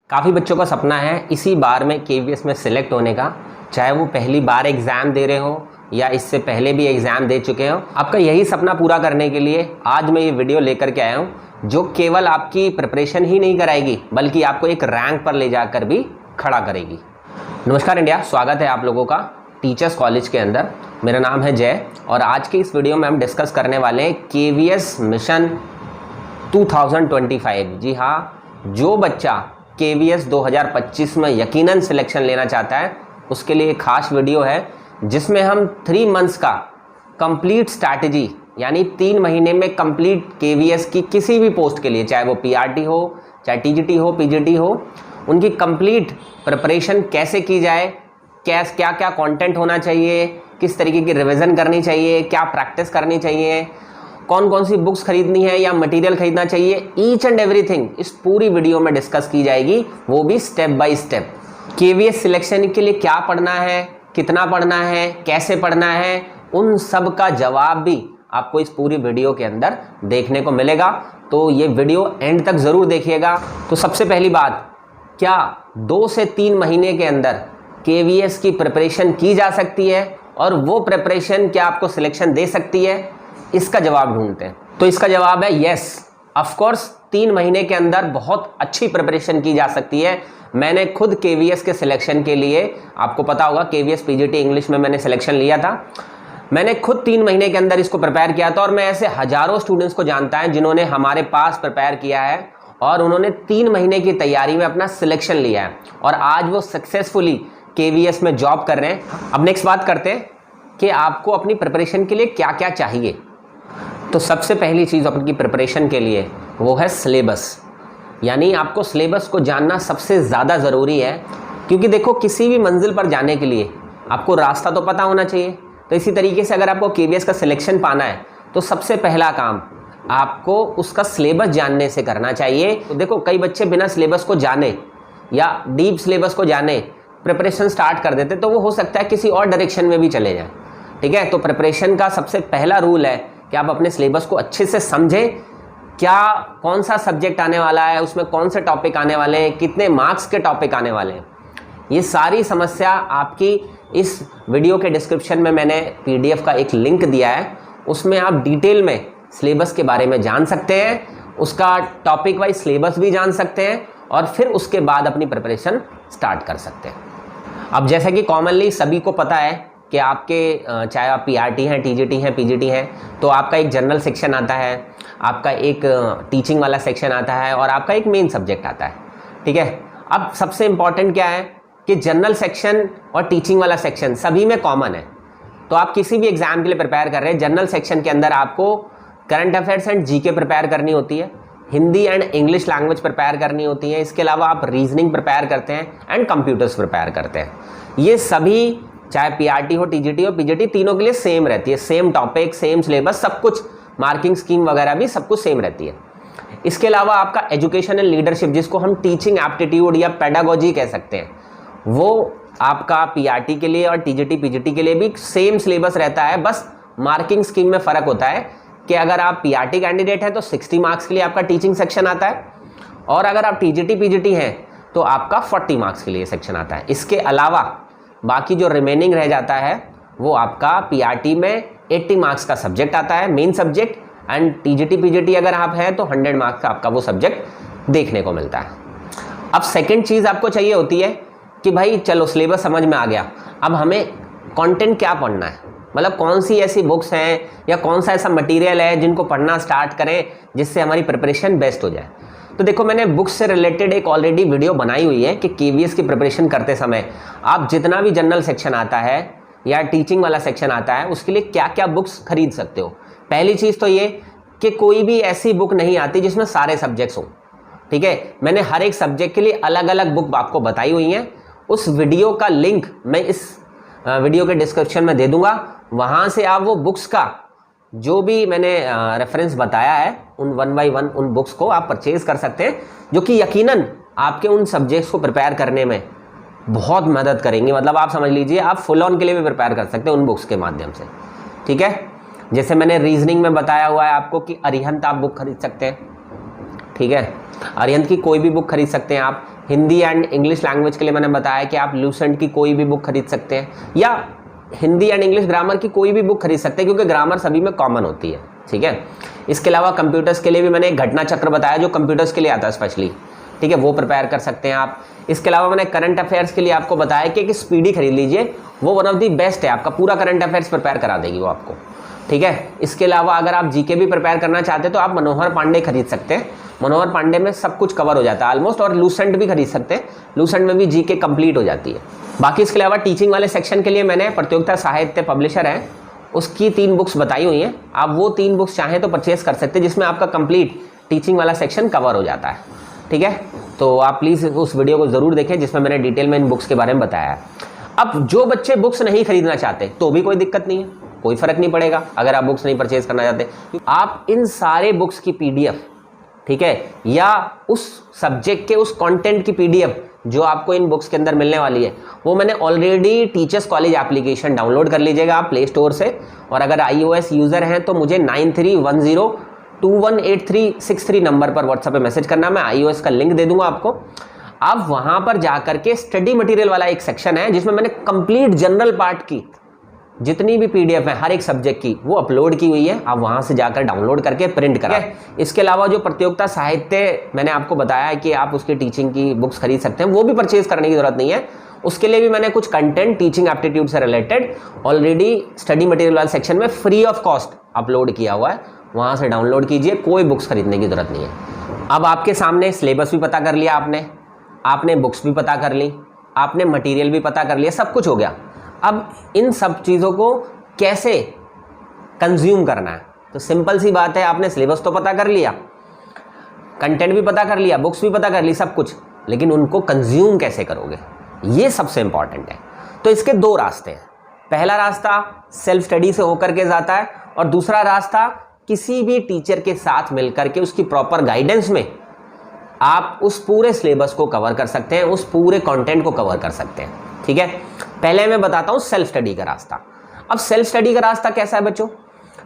काफ़ी बच्चों का सपना है इसी बार में केवीएस में सिलेक्ट होने का, चाहे वो पहली बार एग्ज़ाम दे रहे हो या इससे पहले भी एग्ज़ाम दे चुके हो। आपका यही सपना पूरा करने के लिए आज मैं ये वीडियो लेकर के आया हूँ, जो केवल आपकी प्रिपरेशन ही नहीं कराएगी बल्कि आपको एक रैंक पर ले जाकर भी खड़ा करेगी। नमस्कार इंडिया, स्वागत है आप लोगों का टीचर्स कॉलेज के अंदर। मेरा नाम है जय और आज के इस वीडियो में हम डिस्कस करने वाले हैं केवीएस मिशन 2025। जी हाँ, जो बच्चा केवीएस 2025 में यकीनन सिलेक्शन लेना चाहता है उसके लिए एक खास वीडियो है, जिसमें हम 3 मंथ्स का कंप्लीट स्ट्रैटेजी यानी 3 महीने में कंप्लीट केवीएस की किसी भी पोस्ट के लिए, चाहे वो पीआरटी हो, चाहे टीजीटी हो, पीजीटी हो, उनकी कंप्लीट प्रिपरेशन कैसे की जाए, क्या क्या कंटेंट होना चाहिए, किस तरीके की रिवीजन करनी चाहिए, क्या प्रैक्टिस करनी चाहिए, कौन कौन सी बुक्स खरीदनी है या मटेरियल खरीदना चाहिए, ईच एंड एवरीथिंग इस पूरी वीडियो में डिस्कस की जाएगी, वो भी step by step. KVS selection के लिए क्या पढ़ना है, कितना पढ़ना है, कैसे पढ़ना है, उन सब का जवाब भी आपको इस पूरी वीडियो के अंदर देखने को मिलेगा। तो ये वीडियो एंड तक ज़रूर देखिएगा। तो सबसे पहली बात, क्या 2 से 3 महीने के अंदर केवीएस की प्रिपरेशन की जा सकती है और वो प्रिपरेशन क्या आपको सिलेक्शन दे सकती है, इसका जवाब ढूंढते हैं। तो इसका जवाब है यस, ऑफ कोर्स 3 महीने के अंदर बहुत अच्छी प्रिपरेशन की जा सकती है। मैंने खुद केवीएस के सिलेक्शन के लिए, आपको पता होगा केवीएस पीजीटी इंग्लिश में मैंने सिलेक्शन लिया था, मैंने खुद 3 महीने के अंदर इसको प्रिपेयर किया था। और मैं ऐसे हजारों स्टूडेंट्स को जानता है जिन्होंने हमारे पास प्रिपेयर किया है और उन्होंने 3 महीने की तैयारी में अपना सिलेक्शन लिया है और आज वो सक्सेसफुली केवीएस में जॉब कर रहे हैं। अब नेक्स्ट बात करते हैं कि आपको अपनी प्रिपरेशन के लिए क्या क्या चाहिए। तो सबसे पहली चीज़ अपनी प्रिपरेशन के लिए वो है सिलेबस, यानी आपको सिलेबस को जानना सबसे ज़्यादा ज़रूरी है, क्योंकि देखो किसी भी मंजिल पर जाने के लिए आपको रास्ता तो पता होना चाहिए। तो इसी तरीके से अगर आपको केवीएस का सिलेक्शन पाना है तो सबसे पहला काम आपको उसका सिलेबस जानने से करना चाहिए। तो देखो कई बच्चे बिना सिलेबस को जाने या डीप सिलेबस को जाने प्रिपरेशन स्टार्ट कर देते, तो वो हो सकता है किसी और डायरेक्शन में भी चले जाए। ठीक है, तो प्रिपरेशन का सबसे पहला रूल है कि आप अपने सिलेबस को अच्छे से समझें, क्या कौन सा सब्जेक्ट आने वाला है, उसमें कौन से टॉपिक आने वाले हैं, कितने मार्क्स के टॉपिक आने वाले हैं। ये सारी समस्या आपकी इस वीडियो के डिस्क्रिप्शन में मैंने पीडीएफ का एक लिंक दिया है, उसमें आप डिटेल में सिलेबस के बारे में जान सकते हैं, उसका टॉपिक वाइज सिलेबस भी जान सकते हैं और फिर उसके बाद अपनी प्रिपरेशन स्टार्ट कर सकते हैं। अब जैसा कि कॉमनली सभी को पता है कि आपके चाहे आप पीआरटी हैं, टीजीटी हैं, पीजीटी हैं, तो आपका एक जनरल सेक्शन आता है, आपका एक टीचिंग वाला सेक्शन आता है और आपका एक मेन सब्जेक्ट आता है। ठीक है, अब सबसे इम्पॉर्टेंट क्या है कि जनरल सेक्शन और टीचिंग वाला सेक्शन सभी में कॉमन है। तो आप किसी भी एग्जाम के लिए प्रिपेयर कर रहे हैं, जनरल सेक्शन के अंदर आपको current affairs and GK prepare करनी होती है, Hindi and English language prepare करनी होती है, इसके अलावा आप रीजनिंग प्रिपेयर करते हैं एंड कंप्यूटर्स प्रिपेयर करते हैं। ये सभी चाहे पीआरटी हो, टीजीटी हो, पीजीटी, तीनों के लिए सेम रहती है, सेम टॉपिक, सेम सिलेबस, सब कुछ, मार्किंग स्कीम वगैरह भी सब कुछ सेम रहती है। इसके अलावा आपका एजुकेशन एंड लीडरशिप, जिसको हम टीचिंग एप्टीट्यूड या पेडागोजी कह सकते हैं, वो आपका पीआरटी के लिए और टीजीटी पीजीटी के लिए भी सेम सिलेबस रहता है। बस मार्किंग स्कीम में फ़र्क होता है कि अगर आप पीआरटी कैंडिडेट हैं तो 60 मार्क्स के लिए आपका टीचिंग सेक्शन आता है और अगर आप टीजीटी पीजीटी हैं तो आपका 40 मार्क्स के लिए सेक्शन आता है। इसके अलावा बाकी जो रिमेनिंग रह जाता है वो आपका पीआरटी में 80 मार्क्स का सब्जेक्ट आता है, main subject, and TGT PGT अगर आप हैं तो 100 मार्क्स का आपका वो सब्जेक्ट देखने को मिलता है। अब सेकंड चीज़ आपको चाहिए होती है कि भाई चलो सिलेबस समझ में आ गया, अब हमें कंटेंट क्या पढ़ना है, मतलब कौन सी ऐसी बुक्स हैं या कौन सा ऐसा मटेरियल है जिनको पढ़ना स्टार्ट करें जिससे हमारी प्रिपरेशन बेस्ट हो जाए। तो देखो मैंने बुक्स से रिलेटेड एक ऑलरेडी वीडियो बनाई हुई है कि केवीएस की प्रिपरेशन करते समय आप जितना भी जनरल सेक्शन आता है या टीचिंग वाला सेक्शन आता है उसके लिए क्या क्या बुक्स खरीद सकते हो। पहली चीज़ तो ये कि कोई भी ऐसी बुक नहीं आती जिसमें सारे सब्जेक्ट्स हों। ठीक है, मैंने हर एक सब्जेक्ट के लिए अलग अलग बुक आपको बताई हुई हैं। उस वीडियो का लिंक मैं इस वीडियो के डिस्क्रिप्शन में दे दूंगा, वहाँ से आप वो बुक्स का जो भी मैंने रेफरेंस बताया है उन 1 बाय 1 उन बुक्स को आप परचेज कर सकते हैं, जो कि यकीनन आपके उन सब्जेक्ट्स को प्रिपेयर करने में बहुत मदद करेंगी। मतलब आप समझ लीजिए आप फुल ऑन के लिए भी प्रिपेयर कर सकते हैं उन बुक्स के माध्यम से। ठीक है, जैसे मैंने रीजनिंग में बताया हुआ है आपको कि अरिहंत आप बुक खरीद सकते हैं। ठीक है, अरिहंत की कोई भी बुक खरीद सकते हैं आप, हिंदी एंड इंग्लिश लैंग्वेज के लिए मैंने बताया कि आप लूसेंट की कोई भी बुक खरीद सकते हैं, या हिंदी एंड इंग्लिश ग्रामर की कोई भी बुक खरीद सकते हैं, क्योंकि ग्रामर सभी में कॉमन होती है, ठीक है। इसके अलावा कंप्यूटर्स के लिए भी मैंने एक घटना चक्र बताया जो कंप्यूटर्स के लिए आता है स्पेशली, ठीक है, वो प्रिपेयर कर सकते हैं आप। इसके अलावा मैंने करंट अफेयर्स के लिए आपको बताया कि एक स्पीडी खरीद लीजिए, वो वन ऑफ दी बेस्ट है, आपका पूरा करंट अफेयर्स प्रिपेयर करा देगी वो आपको, ठीक है। इसके अलावा अगर आप जीके भी प्रिपेयर करना चाहते हैं तो आप मनोहर पांडे खरीद सकते हैं, मनोहर पांडे में सब कुछ कवर हो जाता है ऑलमोस्ट, और लूसेंट भी खरीद सकते हैं, लूसेंट में भी जीके कंप्लीट हो जाती है। बाकी इसके अलावा टीचिंग वाले सेक्शन के लिए मैंने प्रतियोगिता साहित्य पब्लिशर है उसकी 3 बुक्स बताई हुई हैं, आप वो 3 बुक्स चाहें तो परचेज कर सकते हैं, जिसमें आपका कंप्लीट टीचिंग वाला सेक्शन कवर हो जाता है, ठीक है। तो आप प्लीज़ उस वीडियो को ज़रूर देखें जिसमें मैंने डिटेल में इन बुक्स के बारे में बताया है। अब जो बच्चे बुक्स नहीं खरीदना चाहते तो भी कोई दिक्कत नहीं है, कोई फ़र्क नहीं पड़ेगा अगर आप बुक्स नहीं परचेज करना चाहते, आप इन सारे बुक्स की PDF, ठीक है, या उस सब्जेक्ट के उस कंटेंट की PDF जो आपको इन बुक्स के अंदर मिलने वाली है, वो मैंने already teachers college application download कर लीजिएगा आप प्ले स्टोर से, और अगर iOS यूज़र हैं तो मुझे 9310218363 नंबर पर व्हाट्सएप पे मैसेज करना, मैं iOS का लिंक दे दूंगा आपको। आप वहाँ पर जा करके स्टडी मटेरियल वाला एक सेक्शन है जिसमें मैंने कंप्लीट जनरल पार्ट की जितनी भी PDF है हर एक सब्जेक्ट की वो अपलोड की हुई है, आप वहाँ से जाकर डाउनलोड करके प्रिंट करा। इसके अलावा जो प्रतियोगिता साहित्य मैंने आपको बताया है कि आप उसकी टीचिंग की बुक्स खरीद सकते हैं, वो भी परचेज करने की जरूरत नहीं है, उसके लिए भी मैंने कुछ कंटेंट टीचिंग एप्टीट्यूड से रिलेटेड ऑलरेडी स्टडी मटेरियल वाले सेक्शन में फ्री ऑफ कॉस्ट अपलोड किया हुआ है, वहाँ से डाउनलोड कीजिए, कोई बुक्स खरीदने की जरूरत नहीं है। अब आपके सामने सिलेबस भी पता कर लिया आपने बुक्स भी पता कर ली, आपने मटेरियल भी पता कर लिया, सब कुछ हो गया। अब इन सब चीज़ों को कैसे कंज्यूम करना है, तो सिंपल सी बात है, आपने सिलेबस तो पता कर लिया, कंटेंट भी पता कर लिया, बुक्स भी पता कर ली, सब कुछ, लेकिन उनको कंज्यूम कैसे करोगे, ये सबसे इंपॉर्टेंट है। तो इसके 2 रास्ते हैं, पहला रास्ता सेल्फ स्टडी से होकर के जाता है, और दूसरा रास्ता किसी भी टीचर के साथ मिलकर के उसकी प्रॉपर गाइडेंस में आप उस पूरे सिलेबस को कवर कर सकते हैं, उस पूरे कंटेंट को कवर कर सकते हैं, ठीक है। पहले मैं बताता हूं सेल्फ स्टडी का रास्ता। अब सेल्फ स्टडी का रास्ता कैसा है बच्चों,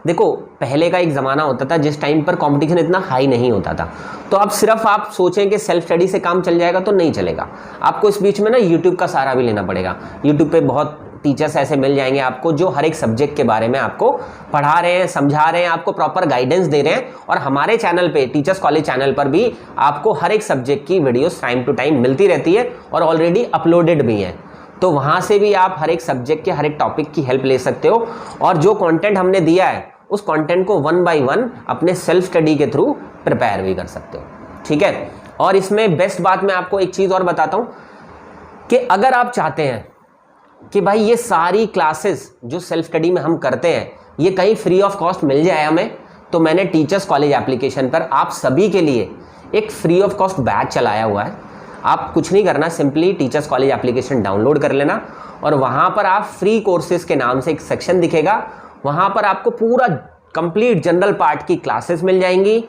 देखो पहले का एक ज़माना होता था जिस टाइम पर कंपटीशन इतना हाई नहीं होता था, तो अब सिर्फ आप सोचें कि सेल्फ स्टडी से काम चल जाएगा तो नहीं चलेगा, आपको इस बीच में ना यूट्यूब का सहारा भी लेना पड़ेगा। यूट्यूब पे बहुत टीचर्स ऐसे मिल जाएंगे आपको जो हर एक सब्जेक्ट के बारे में आपको पढ़ा रहे हैं, समझा रहे हैं, आपको प्रॉपर गाइडेंस दे रहे हैं, और हमारे चैनल पे टीचर्स कॉलेज चैनल पर भी आपको हर एक सब्जेक्ट की वीडियोस टाइम टू टाइम मिलती रहती है और ऑलरेडी अपलोडेड भी हैं, तो वहाँ से भी आप हर एक सब्जेक्ट के हर एक टॉपिक की हेल्प ले सकते हो, और जो कंटेंट हमने दिया है उस कंटेंट को 1 बाय 1 अपने सेल्फ स्टडी के थ्रू प्रिपेयर भी कर सकते हो, ठीक है। और इसमें बेस्ट बात मैं आपको एक चीज़ और बताता हूँ कि अगर आप चाहते हैं कि भाई ये सारी क्लासेस जो सेल्फ स्टडी में हम करते हैं ये कहीं फ्री ऑफ कॉस्ट मिल जाए हमें, तो मैंने टीचर्स कॉलेज एप्लीकेशन पर आप सभी के लिए एक फ्री ऑफ कॉस्ट बैच चलाया हुआ है। आप कुछ नहीं करना, simply teachers college application download कर लेना, और वहाँ पर आप फ्री कोर्सेज के नाम से एक सेक्शन दिखेगा, वहाँ पर आपको पूरा कंप्लीट जनरल पार्ट की क्लासेस मिल जाएंगी,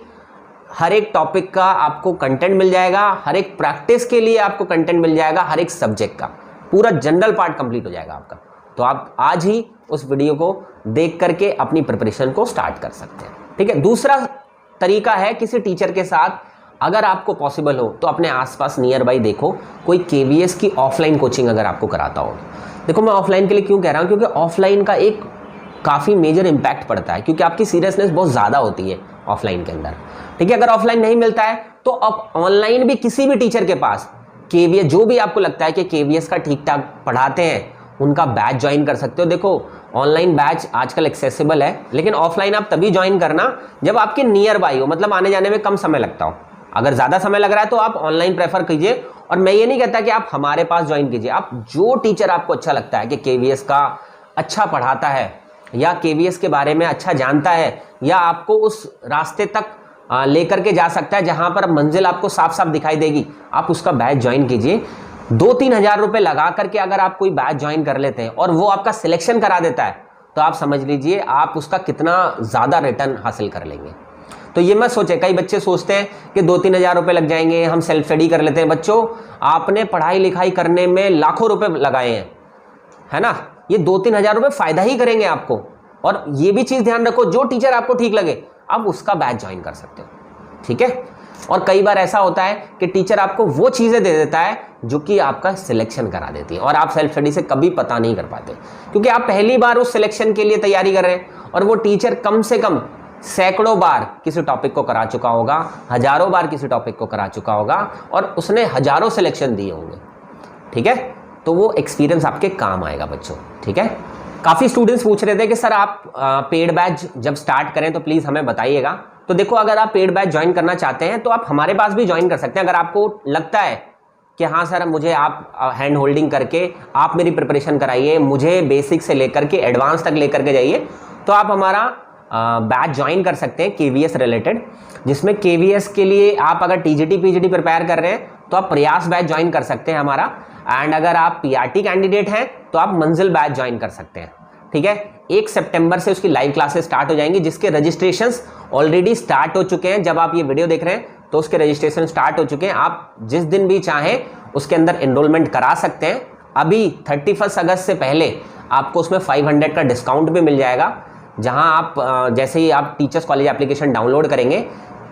हर एक टॉपिक का आपको कंटेंट मिल जाएगा, हर एक प्रैक्टिस के लिए आपको कंटेंट मिल जाएगा, हर एक सब्जेक्ट का पूरा जनरल पार्ट कंप्लीट हो जाएगा आपका। तो आप आज ही उस वीडियो को देख करके अपनी प्रिपरेशन को स्टार्ट कर सकते हैं, ठीक है। दूसरा तरीका है किसी टीचर के साथ अगर आपको पॉसिबल हो तो अपने आसपास नियर बाई देखो कोई KVS की ऑफलाइन कोचिंग अगर आपको कराता हो। देखो मैं ऑफलाइन के लिए क्यों कह रहा हूँ, क्योंकि ऑफलाइन का एक काफ़ी मेजर इम्पैक्ट पड़ता है, क्योंकि आपकी सीरियसनेस बहुत ज़्यादा होती है ऑफलाइन के अंदर, ठीक है। अगर ऑफलाइन नहीं मिलता है तो आप ऑनलाइन भी किसी भी टीचर के पास KVS जो भी आपको लगता है कि KVS का ठीक ठाक पढ़ाते हैं उनका बैच ज्वाइन कर सकते हो। देखो ऑनलाइन बैच आजकल एक्सेसिबल है, लेकिन ऑफलाइन आप तभी ज्वाइन करना जब आपके नियर बाई हो, मतलब आने जाने में कम समय लगता हो। अगर ज़्यादा समय लग रहा है तो आप ऑनलाइन प्रेफर कीजिए, और मैं ये नहीं कहता कि आप हमारे पास ज्वाइन कीजिए, आप जो टीचर आपको अच्छा लगता है कि KVS का अच्छा पढ़ाता है या KVS के बारे में अच्छा जानता है या आपको उस रास्ते तक लेकर के जा सकता है जहां पर मंजिल आपको साफ साफ दिखाई देगी, आप उसका बैच ज्वाइन कीजिए। 2-3 हज़ार रुपये लगा करके अगर आप कोई बैच ज्वाइन कर लेते हैं और वो आपका सिलेक्शन करा देता है तो आप समझ लीजिए आप उसका कितना ज़्यादा रिटर्न हासिल कर लेंगे। तो ये मत सोचे, कई बच्चे सोचते हैं कि 2-3 हज़ार रुपये लग जाएंगे, हम सेल्फ स्टडी कर लेते हैं। बच्चों आपने पढ़ाई लिखाई करने में लाखों रुपए लगाए हैं, है ना, ये 2-3 हज़ार रुपये फ़ायदा ही करेंगे आपको। और ये भी चीज़ ध्यान रखो, जो टीचर आपको ठीक लगे आप उसका बैच ज्वाइन कर सकते हो, ठीक है। और कई बार ऐसा होता है कि टीचर आपको वो चीज़ें दे देता है जो कि आपका सिलेक्शन करा देती है और आप सेल्फ स्टडी से कभी पता नहीं कर पाते, क्योंकि आप पहली बार उस सिलेक्शन के लिए तैयारी कर रहे हैं और वो टीचर कम से कम सैकड़ों बार किसी टॉपिक को करा चुका होगा, हजारों बार किसी टॉपिक को करा चुका होगा और उसने हजारों सिलेक्शन दिए होंगे। ठीक है, तो वो एक्सपीरियंस आपके काम आएगा बच्चों। ठीक है, काफ़ी स्टूडेंट्स पूछ रहे थे कि सर आप पेड बैच जब स्टार्ट करें तो प्लीज़ हमें बताइएगा। तो देखो, अगर आप पेड बैच ज्वाइन करना चाहते हैं तो आप हमारे पास भी ज्वाइन कर सकते हैं। अगर आपको लगता है कि हाँ सर, मुझे आप हैंड होल्डिंग करके आप मेरी प्रिपरेशन कराइए, मुझे बेसिक से लेकर के एडवांस तक लेकर के जाइए, तो आप हमारा बैच ज्वाइन कर सकते हैं KVS रिलेटेड, जिसमें KVS के लिए आप अगर TGT PGT प्रिपेयर कर रहे हैं तो आप प्रयास बैच ज्वाइन कर सकते हैं हमारा, एंड अगर आप PRT कैंडिडेट हैं तो आप मंजिल बैच ज्वाइन कर सकते हैं। ठीक है, 1 सितंबर से उसकी लाइव क्लासेस स्टार्ट हो जाएंगी, जिसके रजिस्ट्रेशंस ऑलरेडी स्टार्ट हो चुके हैं। जब आप ये वीडियो देख रहे हैं तो उसके रजिस्ट्रेशन स्टार्ट हो चुके हैं। आप जिस दिन भी चाहें उसके अंदर एनरोलमेंट करा सकते हैं। अभी 31 अगस्त से पहले आपको उसमें 500 का डिस्काउंट भी मिल जाएगा, जहां आप जैसे ही आप टीचर्स कॉलेज एप्लीकेशन डाउनलोड करेंगे,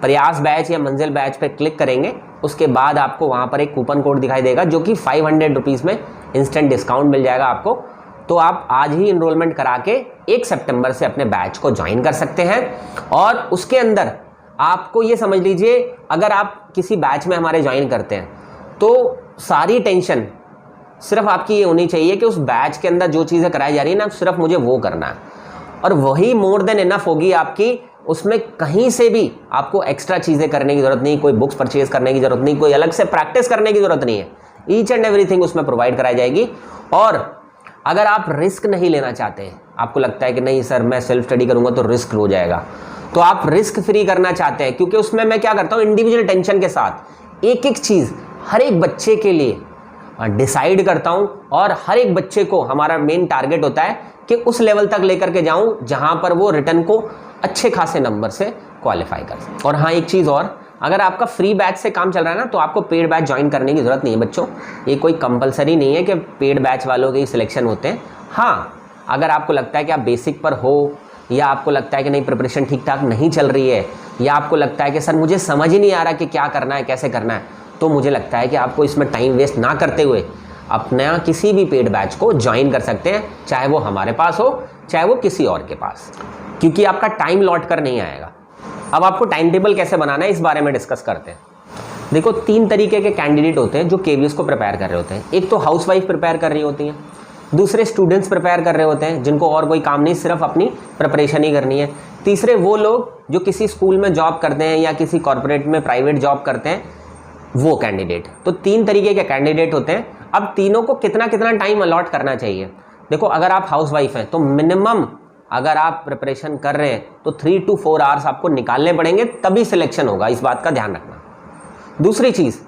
प्रयास बैच या मंजिल बैच पर क्लिक करेंगे, उसके बाद आपको वहां पर एक कूपन कोड दिखाई देगा जो कि 500 रुपीज़ में इंस्टेंट डिस्काउंट मिल जाएगा आपको। तो आप आज ही इनरोलमेंट करा के 1 सितंबर से अपने बैच को ज्वाइन कर सकते हैं। और उसके अंदर आपको ये समझ लीजिए, अगर आप किसी बैच में हमारे ज्वाइन करते हैं तो सारी टेंशन सिर्फ आपकी ये होनी चाहिए कि उस बैच के अंदर जो चीज़ें कराई जा रही है ना, सिर्फ मुझे वो करना है, और वही मोर देन इनफ होगी आपकी। उसमें कहीं से भी आपको एक्स्ट्रा चीज़ें करने की ज़रूरत नहीं, कोई बुक्स परचेज करने की ज़रूरत नहीं, कोई अलग से प्रैक्टिस करने की ज़रूरत नहीं है। ईच एंड एवरीथिंग उसमें प्रोवाइड कराई जाएगी। और अगर आप रिस्क नहीं लेना चाहते हैं, आपको लगता है कि नहीं सर मैं सेल्फ स्टडी करूँगा तो रिस्क हो जाएगा, तो आप रिस्क फ्री करना चाहते हैं, क्योंकि उसमें मैं क्या करता हूँ, इंडिविजुअल टेंशन के साथ एक एक चीज़ हर एक बच्चे के लिए डिसाइड करता हूँ, और हर एक बच्चे को हमारा मेन टारगेट होता है कि उस लेवल तक लेकर के जाऊँ जहाँ पर वो रिटर्न को अच्छे खासे नंबर से क्वालिफाई कर सके। और हाँ, एक चीज़ और, अगर आपका फ्री बैच से काम चल रहा है ना, तो आपको पेड बैच ज्वाइन करने की ज़रूरत नहीं है बच्चों। ये कोई कंपलसरी नहीं है कि पेड बैच वालों के ही सिलेक्शन होते हैं। हाँ, अगर आपको लगता है कि आप बेसिक पर हो, या आपको लगता है कि नहीं प्रिपरेशन ठीक ठाक नहीं चल रही है, या आपको लगता है कि सर मुझे समझ ही नहीं आ रहा कि क्या करना है, कैसे करना है, तो मुझे लगता है कि आपको इसमें टाइम वेस्ट ना करते हुए अपना किसी भी पेड बैच को ज्वाइन कर सकते हैं, चाहे वो हमारे पास हो, चाहे वो किसी और के पास, क्योंकि आपका टाइम लौट कर नहीं आएगा। अब आपको टाइम टेबल कैसे बनाना है, इस बारे में डिस्कस करते हैं। देखो, 3 तरीके के कैंडिडेट होते हैं जो KVS को प्रिपेयर कर रहे होते हैं। एक तो हाउसवाइफ प्रिपेयर कर रही होती हैं, दूसरे स्टूडेंट्स प्रिपेयर कर रहे होते हैं जिनको और कोई काम नहीं, सिर्फ अपनी प्रिपरेशन ही करनी है। तीसरे वो लोग जो किसी स्कूल में जॉब करते हैं या किसी कॉर्पोरेट में प्राइवेट जॉब करते हैं, वो कैंडिडेट। तो 3 तरीके के कैंडिडेट होते हैं। अब तीनों को कितना कितना टाइम अलॉट करना चाहिए। देखो, अगर आप हाउसवाइफ हैं तो मिनिमम अगर आप प्रिपरेशन कर रहे हैं तो 3 to 4 आवर्स आपको निकालने पड़ेंगे, तभी सिलेक्शन होगा, इस बात का ध्यान रखना। दूसरी चीज़,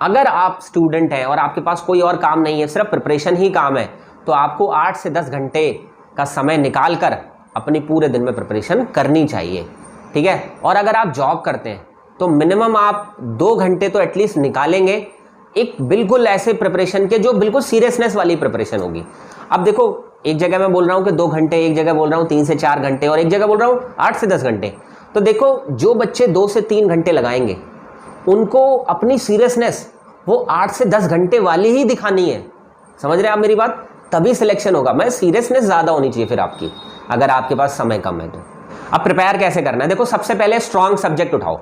अगर आप स्टूडेंट हैं और आपके पास कोई और काम नहीं है, सिर्फ प्रिपरेशन ही काम है, तो आपको 8 से 10 घंटे का समय निकाल कर अपनी पूरे दिन में प्रिपरेशन करनी चाहिए। ठीक है, और अगर आप जॉब करते हैं तो मिनिमम आप 2 घंटे तो एटलीस्ट निकालेंगे, एक बिल्कुल ऐसे प्रिपरेशन के जो बिल्कुल सीरियसनेस वाली प्रिपरेशन होगी। अब देखो, एक जगह मैं बोल रहा हूँ कि 2 घंटे, एक जगह बोल रहा हूँ 3 से 4 घंटे, और एक जगह बोल रहा हूँ 8 से 10 घंटे। तो देखो, जो बच्चे 2 से 3 घंटे लगाएंगे उनको अपनी सीरियसनेस वो 8 से 10 घंटे वाली ही दिखानी है। समझ रहे हैं आप मेरी बात? तभी सिलेक्शन होगा। मैं सीरियसनेस ज़्यादा होनी चाहिए फिर आपकी, अगर आपके पास समय कम है तो। अब प्रिपेयर कैसे करना है? देखो, सबसे पहले स्ट्रॉन्ग सब्जेक्ट उठाओ।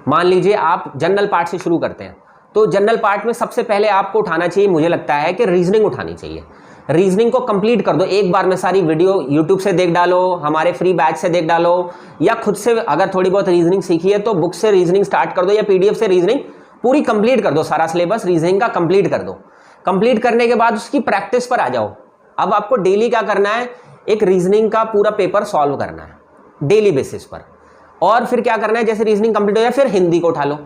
मान लीजिए आप जनरल पार्ट से शुरू करते हैं, तो जनरल पार्ट में सबसे पहले आपको उठाना चाहिए, मुझे लगता है कि रीजनिंग उठानी चाहिए। रीजनिंग को कंप्लीट कर दो एक बार में। सारी वीडियो यूट्यूब से देख डालो, हमारे फ्री बैच से देख डालो, या खुद से अगर थोड़ी बहुत रीजनिंग सीखी है तो बुक से रीजनिंग स्टार्ट कर दो, या PDF से रीजनिंग पूरी कंप्लीट कर दो। सारा सिलेबस रीजनिंग का कंप्लीट कर दो। कंप्लीट करने के बाद उसकी प्रैक्टिस पर आ जाओ। अब आपको डेली क्या करना है, एक रीजनिंग का पूरा पेपर सॉल्व करना है डेली बेसिस पर। और फिर क्या करना है, जैसे रीजनिंग कंप्लीट हो जाए फिर हिंदी को उठा लो।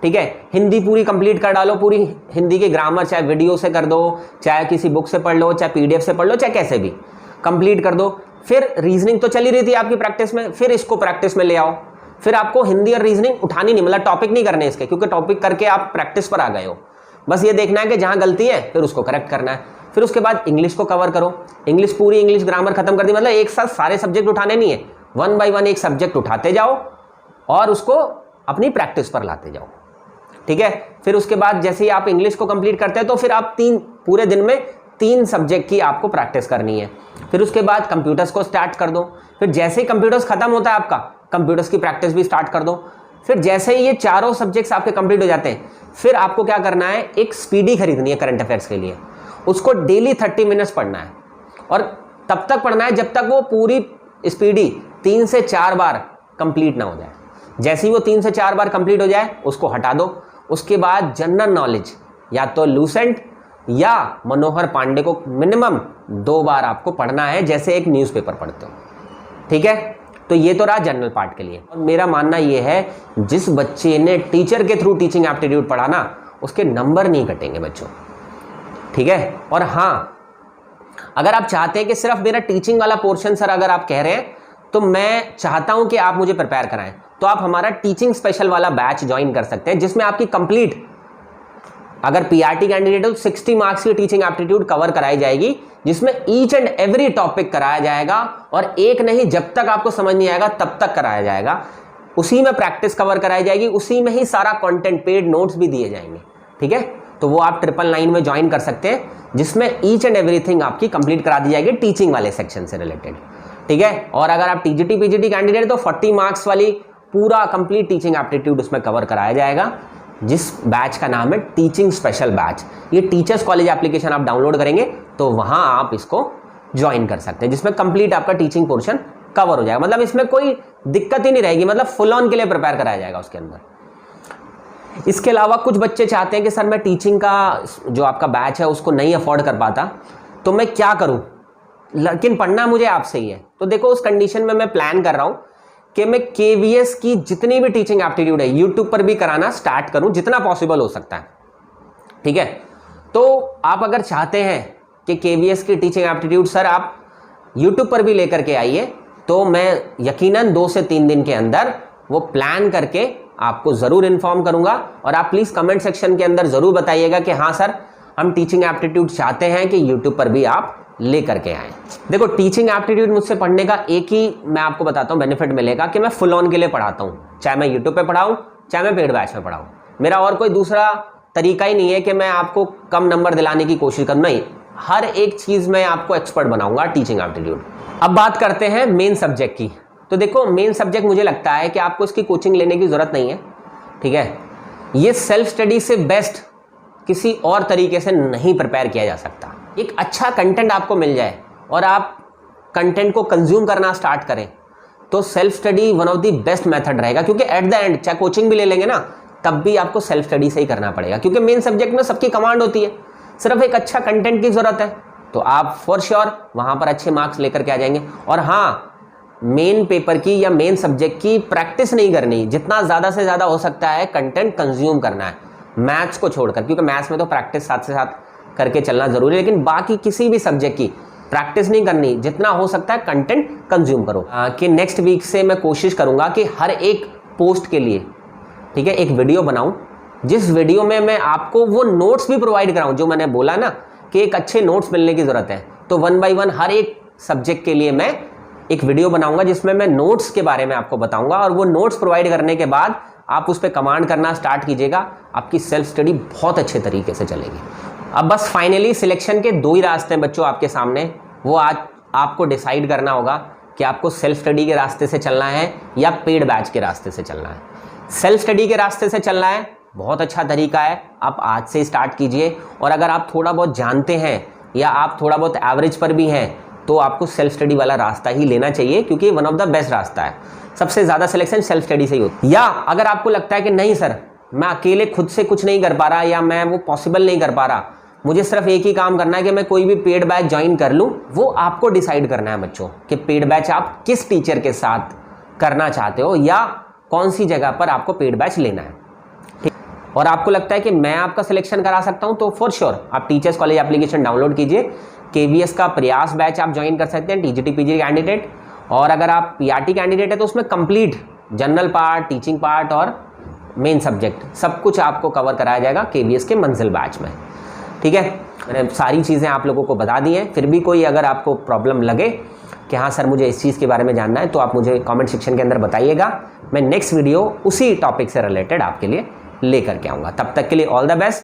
ठीक है, हिंदी पूरी कंप्लीट कर डालो। पूरी हिंदी के ग्रामर चाहे वीडियो से कर दो, चाहे किसी बुक से पढ़ लो, चाहे PDF से पढ़ लो, चाहे कैसे भी कंप्लीट कर दो। फिर रीजनिंग तो चली रही थी आपकी प्रैक्टिस में, फिर इसको प्रैक्टिस में ले आओ। फिर आपको हिंदी और रीजनिंग उठानी नहीं, मतलब टॉपिक नहीं करने इसके, क्योंकि टॉपिक करके आप प्रैक्टिस पर आ गए हो। बस ये देखना है कि जहाँ गलती है फिर उसको करेक्ट करना है। फिर उसके बाद इंग्लिश को कवर करो। इंग्लिश पूरी इंग्लिश ग्रामर खत्म कर दी, मतलब एक साथ सारे सब्जेक्ट उठाने नहीं है, 1 by 1 एक सब्जेक्ट उठाते जाओ और उसको अपनी प्रैक्टिस पर लाते जाओ, ठीक है। फिर उसके बाद जैसे ही आप इंग्लिश को कंप्लीट करते हैं तो फिर आप पूरे दिन में 3 सब्जेक्ट की आपको प्रैक्टिस करनी है। फिर उसके बाद कंप्यूटर्स को स्टार्ट कर दो। फिर जैसे ही कंप्यूटर्स खत्म होता है आपका, कंप्यूटर्स की प्रैक्टिस भी स्टार्ट कर दो। फिर जैसे ही ये चारों सब्जेक्ट्स आपके कंप्लीट हो जाते हैं, फिर आपको क्या करना है, एक स्पीडी खरीदनी है करंट अफेयर्स के लिए। उसको डेली 30 मिनट्स पढ़ना है और तब तक पढ़ना है जब तक वो पूरी स्पीडी 3 से 4 बार कंप्लीट ना हो जाए। जैसे ही वो 3 से 4 बार कंप्लीट हो जाए उसको हटा दो। उसके बाद जनरल नॉलेज या तो लूसेंट या मनोहर पांडे को मिनिमम 2 बार आपको पढ़ना है, जैसे एक न्यूज़पेपर पढ़ते हो, ठीक है। तो ये तो रहा जनरल पार्ट के लिए। और मेरा मानना ये है, जिस बच्चे ने टीचर के थ्रू टीचिंग एप्टीट्यूड पढ़ा ना, उसके नंबर नहीं कटेंगे बच्चों, ठीक है। और हाँ, अगर आप चाहते हैं कि सिर्फ मेरा टीचिंग वाला पोर्शन सर अगर आप कह रहे हैं, तो मैं चाहता हूं कि आप मुझे प्रिपेयर कराएं, तो आप हमारा टीचिंग स्पेशल वाला बैच ज्वाइन कर सकते हैं, जिसमें आपकी कंप्लीट, अगर पीआरटी कैंडिडेट हो, 60 मार्क्स की टीचिंग एप्टीट्यूड कवर कराई जाएगी, जिसमें ईच एंड एवरी टॉपिक कराया जाएगा। और एक नहीं, जब तक आपको समझ नहीं आएगा तब तक कराया जाएगा। उसी में प्रैक्टिस कवर कराई जाएगी, उसी में ही सारा कंटेंट, पेड नोट्स भी दिए जाएंगे, ठीक है। तो वो आप 999 में ज्वाइन कर सकते हैं, जिसमें ईच एंड एवरीथिंग आपकी कंप्लीट करा दी जाएगी टीचिंग वाले सेक्शन से रिलेटेड, ठीक है। और अगर आप टीजीटी पीजीटी कैंडिडेट तो 40 मार्क्स वाली पूरा कंप्लीट टीचिंग एप्टीट्यूड उसमें कवर कराया जाएगा, जिस बैच का नाम है टीचिंग स्पेशल बैच। ये टीचर्स कॉलेज एप्लीकेशन आप डाउनलोड करेंगे तो वहां आप इसको ज्वाइन कर सकते हैं, जिसमें कंप्लीट आपका टीचिंग पोर्शन कवर हो जाएगा। मतलब इसमें कोई दिक्कत ही नहीं रहेगी, मतलब फुल ऑन के लिए प्रिपेयर कराया जाएगा उसके अंदर। इसके अलावा कुछ बच्चे चाहते हैं कि सर मैं टीचिंग का जो आपका बैच है उसको नहीं अफोर्ड कर पाता, तो मैं क्या करूं, लेकिन पढ़ना मुझे आपसे ही है। तो देखो, उस कंडीशन में मैं प्लान कर रहा हूं कि मैं केवीएस की जितनी भी टीचिंग एप्टीट्यूड है यूट्यूब पर भी कराना स्टार्ट करूं, जितना पॉसिबल हो सकता है, ठीक है। तो आप अगर चाहते हैं कि केवीएस की टीचिंग एप्टीट्यूड सर आप यूट्यूब पर भी लेकर के आइए, तो मैं यकीनन 2 से 3 दिन के अंदर वो प्लान करके आपको ज़रूर इन्फॉर्म करूंगा। और आप प्लीज़ कमेंट सेक्शन के अंदर ज़रूर बताइएगा कि हाँ सर, हम टीचिंग एप्टीट्यूड चाहते हैं कि यूट्यूब पर भी आप लेकर के आएँ। देखो, टीचिंग एप्टीट्यूड मुझसे पढ़ने का एक ही मैं आपको बताता हूँ बेनिफिट मिलेगा कि मैं फुल ऑन के लिए पढ़ाता हूँ, चाहे मैं यूट्यूब पे पढ़ाऊँ चाहे मैं पेड बैच में पढ़ाऊँ। मेरा और कोई दूसरा तरीका ही नहीं है कि मैं आपको कम नंबर दिलाने की कोशिश करूँ, नहीं, हर एक चीज़ में आपको एक्सपर्ट बनाऊंगा टीचिंग एप्टीट्यूड। अब बात करते हैं मेन सब्जेक्ट की। तो देखो, मेन सब्जेक्ट मुझे लगता है कि आपको इसकी कोचिंग लेने की ज़रूरत नहीं है, ठीक है। ये सेल्फ स्टडी से बेस्ट किसी और तरीके से नहीं प्रिपेयर किया जा सकता। एक अच्छा कंटेंट आपको मिल जाए और आप कंटेंट को कंज्यूम करना स्टार्ट करें, तो self study one of the best method रहेगा। क्योंकि एट द एंड चाहे कोचिंग भी ले लेंगे ना, तब भी आपको सेल्फ स्टडी से ही करना पड़ेगा, क्योंकि मेन सब्जेक्ट में सबकी कमांड होती है, सिर्फ एक अच्छा कंटेंट की ज़रूरत है, तो आप फॉर श्योर वहाँ पर अच्छे मार्क्स लेकर के आ जाएंगे। और हाँ, मेन पेपर की या मेन सब्जेक्ट की प्रैक्टिस नहीं करनी, जितना ज़्यादा से ज़्यादा हो सकता है कंटेंट कंज्यूम करना है, मैथ्स को छोड़कर, क्योंकि मैथ्स में तो प्रैक्टिस साथ से साथ करके चलना ज़रूरी है, लेकिन बाकी किसी भी सब्जेक्ट की प्रैक्टिस नहीं करनी, जितना हो सकता है कंटेंट कंज्यूम करो। कि नेक्स्ट वीक से मैं कोशिश करूँगा कि हर एक पोस्ट के लिए, ठीक है, एक वीडियो बनाऊँ, जिस वीडियो में मैं आपको वो नोट्स भी प्रोवाइड कराऊँ, जो मैंने बोला ना कि एक अच्छे नोट्स मिलने की ज़रूरत है। तो 1 बाय 1 हर एक सब्जेक्ट के लिए मैं एक वीडियो बनाऊंगा, जिसमें मैं नोट्स के बारे में आपको बताऊंगा, और वो नोट्स प्रोवाइड करने के बाद आप उस पर कमांड करना स्टार्ट कीजिएगा, आपकी सेल्फ स्टडी बहुत अच्छे तरीके से चलेगी। अब बस फाइनली सिलेक्शन के 2 ही रास्ते हैं बच्चों आपके सामने, वो आज आपको डिसाइड करना होगा कि आपको सेल्फ स्टडी के रास्ते से चलना है या पेड बैच के रास्ते से चलना है। सेल्फ स्टडी के रास्ते से चलना है, बहुत अच्छा तरीका है, आप आज से स्टार्ट कीजिए। और अगर आप थोड़ा बहुत जानते हैं या आप थोड़ा बहुत एवरेज पर भी हैं, तो आपको सेल्फ स्टडी वाला रास्ता ही लेना चाहिए, क्योंकि वन ऑफ द बेस्ट रास्ता है। सबसे ज़्यादा सिलेक्शन सेल्फ स्टडी से ही होती है। या अगर आपको लगता है कि नहीं सर, मैं अकेले खुद से कुछ नहीं कर पा रहा, या मैं वो पॉसिबल नहीं कर पा रहा, मुझे सिर्फ एक ही काम करना है कि मैं कोई भी पेड बैच ज्वाइन कर लूँ, वो आपको डिसाइड करना है बच्चों कि पेड बैच आप किस टीचर के साथ करना चाहते हो या कौन सी जगह पर आपको पेड बैच लेना है। और आपको लगता है कि मैं आपका सिलेक्शन करा सकता हूं, तो फॉर श्योर आप टीचर्स कॉलेज एप्लीकेशन डाउनलोड कीजिए। केवीएस का प्रयास बैच आप ज्वाइन कर सकते हैं, टीजीटी पीजी कैंडिडेट। और अगर आप पीआरटी कैंडिडेट है तो उसमें complete general part, teaching part और मेन सब्जेक्ट सब कुछ आपको कवर कराया जाएगा केवीएस के मंजिल बैच में, ठीक है। मैंने सारी चीज़ें आप लोगों को बता दी हैं। फिर भी कोई अगर आपको प्रॉब्लम लगे कि हाँ सर मुझे इस चीज़ के बारे में जानना है, तो आप मुझे कमेंट सेक्शन के अंदर बताइएगा, मैं नेक्स्ट वीडियो उसी टॉपिक से रिलेटेड आपके लिए लेकर के आऊँगा। तब तक के लिए ऑल द बेस्ट।